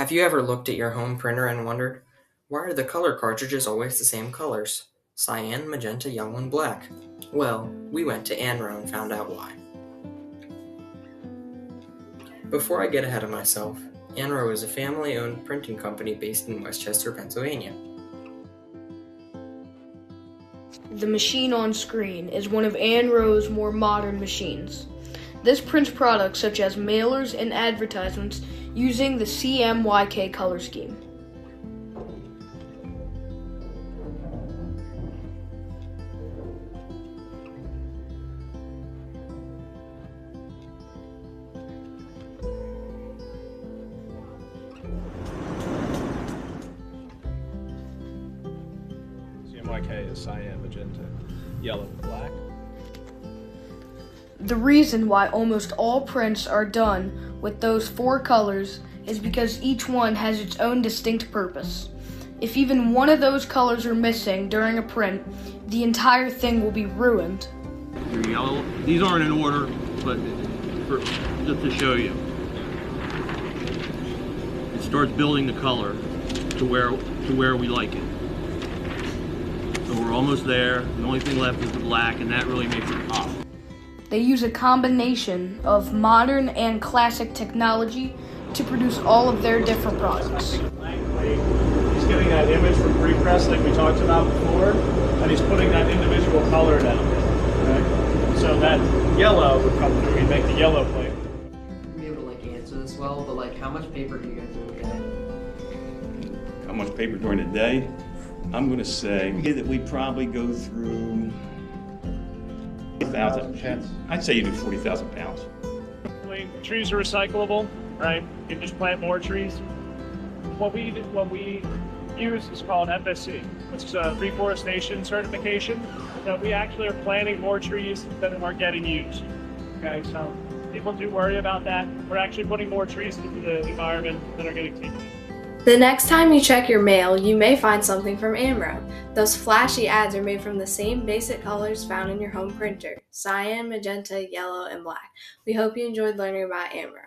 Have you ever looked at your home printer and wondered, why are the color cartridges always the same colors? Cyan, magenta, yellow, and black. Well, we went to Anro and found out why. Before I get ahead of myself, Anro is a family-owned printing company based in West Chester, Pennsylvania. The machine on screen is one of Anro's more modern machines. This prints products such as mailers and advertisements using the CMYK color scheme. CMYK is cyan, magenta, yellow, and black. The reason why almost all prints are done with those four colors is because each one has its own distinct purpose. If even one of those colors are missing during a print, the entire thing will be ruined. Your yellow, these aren't in order, but just to show you. It starts building the color to where we like it. So we're almost there. The only thing left is the black, and that really makes it pop. They use a combination of modern and classic technology to produce all of their different products. He's getting that image from prepress like we talked about before, and he's putting that individual color down. Okay? So that yellow would come through, he'd make the yellow plate. Be able to answer this well, but how much paper do you go through a day? How much paper during the day? I'm going to say that we probably go through 40,000. I'd say you do 40,000 pounds. Trees are recyclable, right? You can just plant more trees. What we use is called FSC. It's reforestation certification. So we actually are planting more trees than are getting used. Okay, so people do worry about that. We're actually putting more trees into the environment than are getting taken. The next time you check your mail, you may find something from Amro. Those flashy ads are made from the same basic colors found in your home printer: cyan, magenta, yellow, and black. We hope you enjoyed learning about Amro.